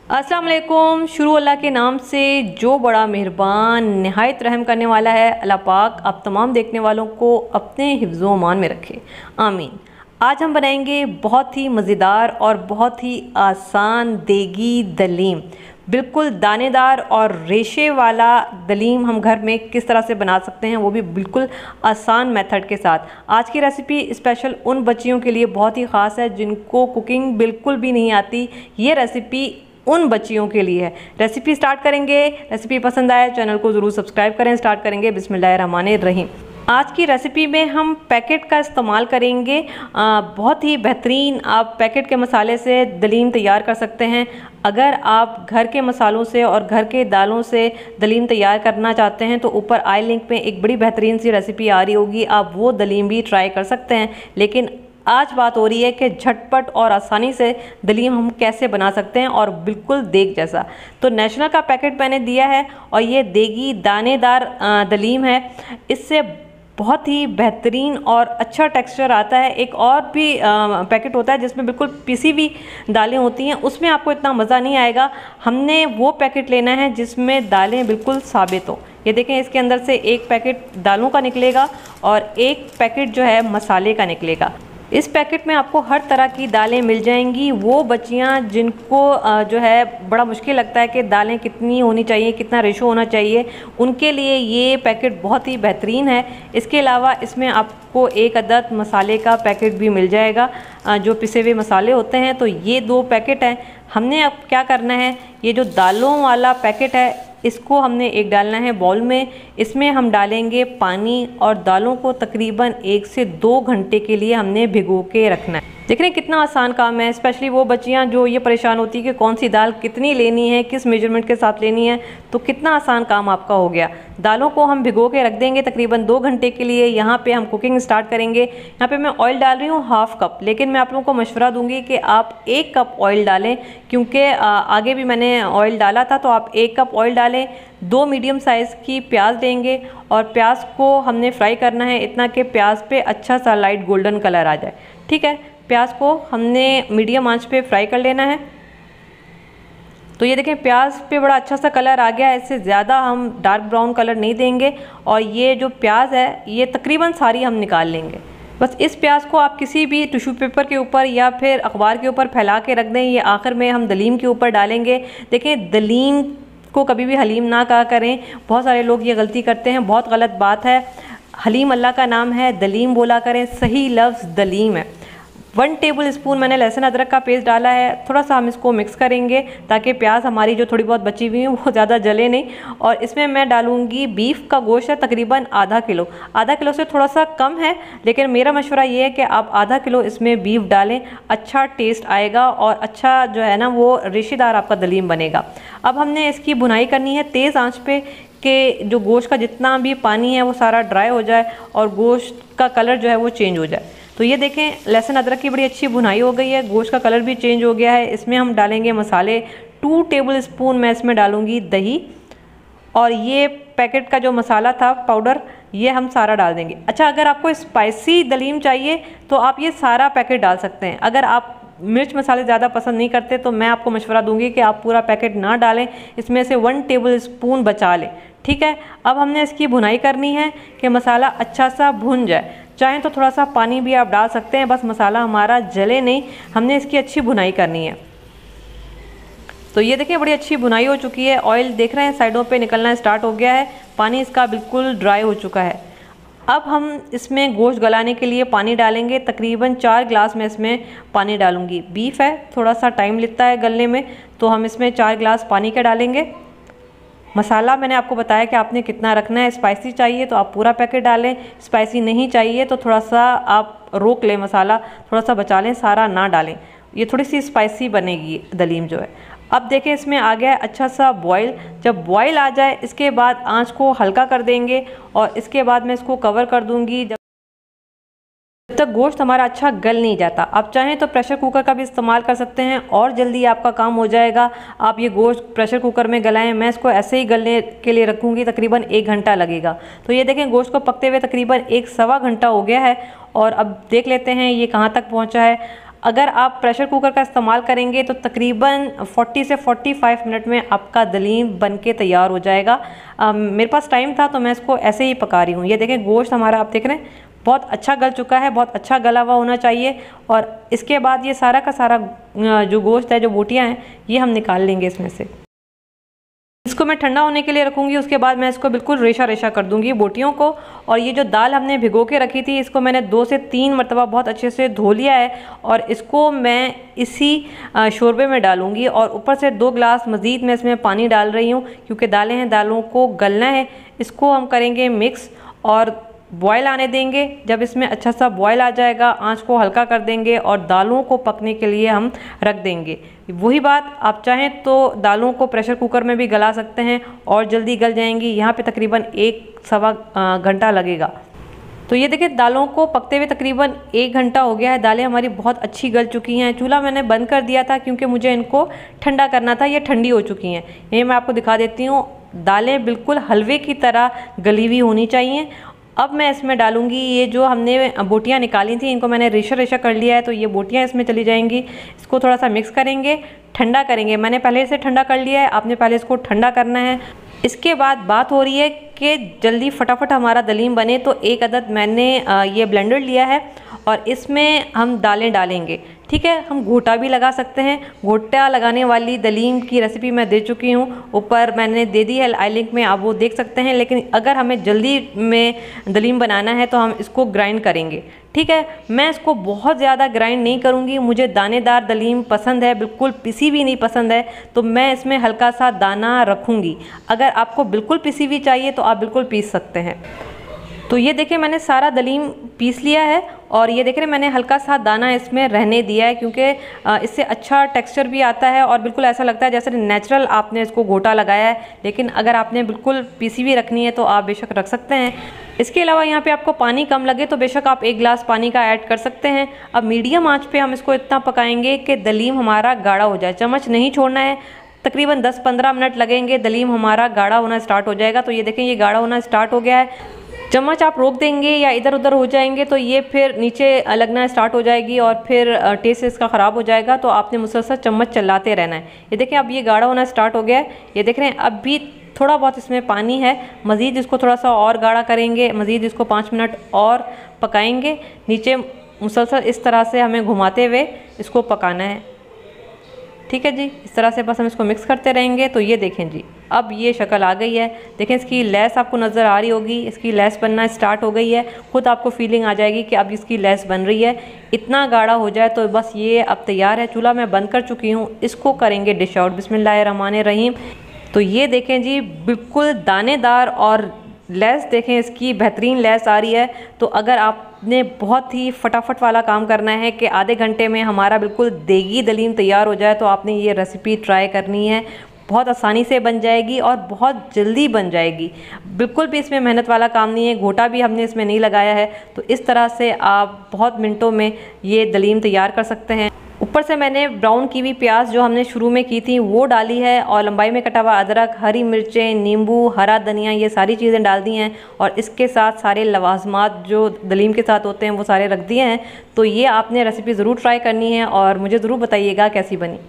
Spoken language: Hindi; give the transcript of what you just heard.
अस्सलाम वालेकुम। शुरू अल्लाह के नाम से जो बड़ा मेहरबान नहायत रहम करने वाला है। अल्लाह पाक आप तमाम देखने वालों को अपने हिफ्ज़ो अमान में रखे, आमीन। आज हम बनाएंगे बहुत ही मज़ेदार और बहुत ही आसान देगी दलीम। बिल्कुल दानेदार और रेशे वाला दलीम हम घर में किस तरह से बना सकते हैं, वो भी बिल्कुल आसान मेथड के साथ। आज की रेसिपी स्पेशल उन बच्चियों के लिए बहुत ही ख़ास है जिनको कुकिंग बिल्कुल भी नहीं आती। ये रेसिपी उन बच्चियों के लिए है। रेसिपी स्टार्ट करेंगे। रेसिपी पसंद आए चैनल को ज़रूर सब्सक्राइब करें। स्टार्ट करेंगे बिस्मिल्लाहिर्रहमानिर्रहीम। आज की रेसिपी में हम पैकेट का इस्तेमाल करेंगे। बहुत ही बेहतरीन आप पैकेट के मसाले से दलीम तैयार कर सकते हैं। अगर आप घर के मसालों से और घर के दालों से दलीम तैयार करना चाहते हैं तो ऊपर आई लिंक में एक बड़ी बेहतरीन सी रेसिपी आ रही होगी, आप वो दलीम भी ट्राई कर सकते हैं। लेकिन आज बात हो रही है कि झटपट और आसानी से दलीम हम कैसे बना सकते हैं और बिल्कुल देग जैसा। तो नेशनल का पैकेट मैंने दिया है और ये देगी दानेदार दलीम है। इससे बहुत ही बेहतरीन और अच्छा टेक्सचर आता है। एक और भी पैकेट होता है जिसमें बिल्कुल पिसी हुई दालें होती हैं, उसमें आपको इतना मज़ा नहीं आएगा। हमने वो पैकेट लेना है जिसमें दालें बिल्कुल साबित हो। ये देखें, इसके अंदर से एक पैकेट दालों का निकलेगा और एक पैकेट जो है मसाले का निकलेगा। इस पैकेट में आपको हर तरह की दालें मिल जाएंगी। वो बच्चियां जिनको जो है बड़ा मुश्किल लगता है कि दालें कितनी होनी चाहिए, कितना रेशो होना चाहिए, उनके लिए ये पैकेट बहुत ही बेहतरीन है। इसके अलावा इसमें आपको एक अदद मसाले का पैकेट भी मिल जाएगा, जो पिसे हुए मसाले होते हैं। तो ये 2 पैकेट हैं। हमने अब क्या करना है, ये जो दालों वाला पैकेट है इसको हमने एक डालना है बाउल में। इसमें हम डालेंगे पानी और दालों को तकरीबन 1 से 2 घंटे के लिए हमने भिगो के रखना है। देख रहे हैं कितना आसान काम है। स्पेशली वो बच्चियां जो ये परेशान होती है कि कौन सी दाल कितनी लेनी है, किस मेजरमेंट के साथ लेनी है, तो कितना आसान काम आपका हो गया। दालों को हम भिगो के रख देंगे तकरीबन 2 घंटे के लिए। यहाँ पे हम कुकिंग स्टार्ट करेंगे। यहाँ पे मैं ऑयल डाल रही हूँ 1/2 कप, लेकिन मैं आप लोगों को मशवरा दूंगी कि आप 1 कप ऑयल डालें, क्योंकि आगे भी मैंने ऑयल डाला था। तो आप 1 कप ऑयल डालें। 2 मीडियम साइज़ की प्याज लेंगे और प्याज को हमने फ्राई करना है इतना कि प्याज पे अच्छा सा लाइट गोल्डन कलर आ जाए। ठीक है, प्याज को हमने मीडियम आंच पे फ्राई कर लेना है। तो ये देखें प्याज पे बड़ा अच्छा सा कलर आ गया है। इससे ज़्यादा हम डार्क ब्राउन कलर नहीं देंगे और ये जो प्याज है ये तकरीबन सारी हम निकाल लेंगे। बस इस प्याज को आप किसी भी टिश्यू पेपर के ऊपर या फिर अखबार के ऊपर फैला के रख दें। ये आखिर में हम दलीम के ऊपर डालेंगे। देखें, दलीम को कभी भी हलीम ना कहा करें। बहुत सारे लोग ये गलती करते हैं, बहुत गलत बात है। हलीम अल्लाह का नाम है, दलीम बोला करें। सही लफ्ज़ दलीम है। 1 टेबल स्पून मैंने लहसुन अदरक का पेस्ट डाला है। थोड़ा सा हम इसको मिक्स करेंगे ताकि प्याज हमारी जो थोड़ी बहुत बची हुई है वो ज़्यादा जले नहीं। और इसमें मैं डालूंगी बीफ का गोश्त है तकरीबन आधा किलो। आधा किलो से थोड़ा सा कम है, लेकिन मेरा मशवरा ये है कि आप आधा किलो इसमें बीफ डालें। अच्छा टेस्ट आएगा और अच्छा जो है ना वो रेशेदार आपका दलीम बनेगा। अब हमने इसकी भुनाई करनी है तेज़ आँच पे कि जो गोश्त का जितना भी पानी है वो सारा ड्राई हो जाए और गोश्त का कलर जो है वो चेंज हो जाए। तो ये देखें लहसुन अदरक की बड़ी अच्छी भुनाई हो गई है, गोश्त का कलर भी चेंज हो गया है। इसमें हम डालेंगे मसाले। 2 टेबल स्पून मैं इसमें डालूंगी दही, और ये पैकेट का जो मसाला था पाउडर ये हम सारा डाल देंगे। अच्छा, अगर आपको स्पाइसी दलीम चाहिए तो आप ये सारा पैकेट डाल सकते हैं। अगर आप मिर्च मसाले ज़्यादा पसंद नहीं करते तो मैं आपको मशवरा दूंगी कि आप पूरा पैकेट ना डालें, इसमें से 1 टेबल स्पून बचा लें। ठीक है, अब हमने इसकी भुनाई करनी है कि मसाला अच्छा सा भुन जाए। चाहें तो थोड़ा सा पानी भी आप डाल सकते हैं, बस मसाला हमारा जले नहीं। हमने इसकी अच्छी भुनाई करनी है। तो ये देखिए बड़ी अच्छी भुनाई हो चुकी है। ऑयल देख रहे हैं साइडों पे निकलना स्टार्ट हो गया है। पानी इसका बिल्कुल ड्राई हो चुका है। अब हम इसमें गोश्त गलाने के लिए पानी डालेंगे। तकरीबन 4 गिलास में इसमें पानी डालूंगी। बीफ है, थोड़ा सा टाइम लगता है गलने में, तो हम इसमें 4 गिलास पानी के डालेंगे। मसाला मैंने आपको बताया कि आपने कितना रखना है। स्पाइसी चाहिए तो आप पूरा पैकेट डालें, स्पाइसी नहीं चाहिए तो थोड़ा सा आप रोक लें, मसाला थोड़ा सा बचा लें, सारा ना डालें। ये थोड़ी सी स्पाइसी बनेगी दलीम जो है। अब देखें इसमें आ गया है अच्छा सा बॉयल। जब बॉयल आ जाए इसके बाद आंच को हल्का कर देंगे और इसके बाद मैं इसको कवर कर दूंगी जब तक गोश्त हमारा अच्छा गल नहीं जाता। आप चाहें तो प्रेशर कुकर का भी इस्तेमाल कर सकते हैं और जल्दी आपका काम हो जाएगा। आप ये गोश्त प्रेशर कुकर में गलाएं। मैं इसको ऐसे ही गलने के लिए रखूँगी, तकरीबन 1 घंटा लगेगा। तो ये देखें गोश्त को पकते हुए तकरीबन 1 सवा घंटा हो गया है और अब देख लेते हैं ये कहाँ तक पहुँचा है। अगर आप प्रेशर कुकर का इस्तेमाल करेंगे तो तकरीबन 40 से 45 मिनट में आपका दलीम बनके तैयार हो जाएगा। मेरे पास टाइम था तो मैं इसको ऐसे ही पका रही हूँ। ये देखें गोश्त हमारा आप देख रहे हैं बहुत अच्छा गल चुका है, बहुत अच्छा गला हुआ होना चाहिए। और इसके बाद ये सारा का सारा जो गोश्त है, जो बोटियाँ हैं, ये हम निकाल लेंगे इसमें से। इसको मैं ठंडा होने के लिए रखूँगी, उसके बाद मैं इसको बिल्कुल रेशा रेशा कर दूँगी बोटियों को। और ये जो दाल हमने भिगो के रखी थी, इसको मैंने 2 से 3 मरतबा बहुत अच्छे से धो लिया है और इसको मैं इसी शोरबे में डालूँगी। और ऊपर से 2 गिलास मज़ीद मैं इसमें पानी डाल रही हूँ क्योंकि दालें हैं, दालों को गलना है। इसको हम करेंगे मिक्स और बॉयल आने देंगे। जब इसमें अच्छा सा बॉयल आ जाएगा, आंच को हल्का कर देंगे और दालों को पकने के लिए हम रख देंगे। वही बात, आप चाहें तो दालों को प्रेशर कुकर में भी गला सकते हैं और जल्दी गल जाएंगी। यहाँ पे तकरीबन 1-1.25 घंटा लगेगा। तो ये देखिए दालों को पकते हुए तकरीबन 1 घंटा हो गया है। दालें हमारी बहुत अच्छी गल चुकी हैं। चूल्हा मैंने बंद कर दिया था क्योंकि मुझे इनको ठंडा करना था। ये ठंडी हो चुकी हैं। ये मैं आपको दिखा देती हूँ। दालें बिल्कुल हलवे की तरह गली हुई होनी चाहिए। अब मैं इसमें डालूंगी ये जो हमने बोटियां निकाली थी, इनको मैंने रेशा रेशा कर लिया है, तो ये बोटियां इसमें चली जाएंगी। इसको थोड़ा सा मिक्स करेंगे, ठंडा करेंगे। मैंने पहले से ठंडा कर लिया है, आपने पहले इसको ठंडा करना है। इसके बाद बात हो रही है कि जल्दी फटाफट हमारा दलीम बने, तो 1 अदद मैंने ये ब्लेंडर लिया है और इसमें हम दालें डालेंगे। ठीक है, हम घोटा भी लगा सकते हैं। घोटा लगाने वाली दलीम की रेसिपी मैं दे चुकी हूँ, ऊपर मैंने दे दी है आई लिंक में, आप वो देख सकते हैं। लेकिन अगर हमें जल्दी में दलीम बनाना है तो हम इसको ग्राइंड करेंगे। ठीक है, मैं इसको बहुत ज़्यादा ग्राइंड नहीं करूँगी, मुझे दानेदार दलीम पसंद है, बिल्कुल पिसी हुई नहीं पसंद है, तो मैं इसमें हल्का सा दाना रखूँगी। अगर आपको बिल्कुल पिसी हुई चाहिए तो आप बिल्कुल पीस सकते हैं। तो ये देखिए मैंने सारा दलीम पीस लिया है और ये देख रहे हैं मैंने हल्का सा दाना इसमें रहने दिया है क्योंकि इससे अच्छा टेक्सचर भी आता है और बिल्कुल ऐसा लगता है जैसे नेचुरल आपने इसको घोटा लगाया है। लेकिन अगर आपने बिल्कुल पीसी हुई रखनी है तो आप बेशक रख सकते हैं। इसके अलावा यहाँ पे आपको पानी कम लगे तो बेशक आप 1 गिलास पानी का ऐड कर सकते हैं। अब मीडियम आँच पे हम इसको इतना पकाएंगे कि दलीम हमारा गाढ़ा हो जाए। चम्मच नहीं छोड़ना है, तकरीबन 10-15 मिनट लगेंगे, दलीम हमारा गाढ़ा होना स्टार्ट हो जाएगा। तो ये देखें ये गाढ़ा होना स्टार्ट हो गया है। चम्मच आप रोक देंगे या इधर उधर हो जाएंगे तो ये फिर नीचे लगना स्टार्ट हो जाएगी और फिर टेस्ट इसका ख़राब हो जाएगा। तो आपने मुसलसल चम्मच चलाते रहना है। ये देखें अब ये गाढ़ा होना स्टार्ट हो गया है। ये देख रहे हैं अब भी थोड़ा बहुत इसमें पानी है, मज़ीद इसको थोड़ा सा और गाढ़ा करेंगे, मज़ीद इसको 5 मिनट और पकाएंगे। नीचे मुसलसल इस तरह से हमें घुमाते हुए इसको पकाना है। ठीक है जी, इस तरह से बस हम इसको मिक्स करते रहेंगे। तो ये देखें जी अब ये शक्ल आ गई है। देखें इसकी लैस आपको नज़र आ रही होगी, इसकी लैस बनना स्टार्ट हो गई है। खुद आपको फीलिंग आ जाएगी कि अब इसकी लैस बन रही है। इतना गाढ़ा हो जाए तो बस ये अब तैयार है। चूल्हा मैं बंद कर चुकी हूँ, इसको करेंगे डिश आउट। बिस्मिल्लाहिर्रहमानिर्रहीम। तो ये देखें जी बिल्कुल दानेदार और लैस देखें इसकी बेहतरीन लैस आ रही है। तो अगर आपने बहुत ही फटाफट वाला काम करना है कि आधे घंटे में हमारा बिल्कुल देगी दलीम तैयार हो जाए तो आपने ये रेसिपी ट्राई करनी है। बहुत आसानी से बन जाएगी और बहुत जल्दी बन जाएगी। बिल्कुल भी इसमें मेहनत वाला काम नहीं है, घोटा भी हमने इसमें नहीं लगाया है। तो इस तरह से आप बहुत मिनटों में ये दलीम तैयार कर सकते हैं। ऊपर से मैंने ब्राउन की हुई प्याज जो हमने शुरू में की थी वो डाली है और लंबाई में कटा हुआ अदरक, हरी मिर्चें, नींबू, हरा धनिया, ये सारी चीज़ें डाल दी हैं। और इसके साथ सारे लवाजमात जो दलीम के साथ होते हैं वो सारे रख दिए हैं। तो ये आपने रेसिपी ज़रूर ट्राई करनी है और मुझे ज़रूर बताइएगा कैसी बनी।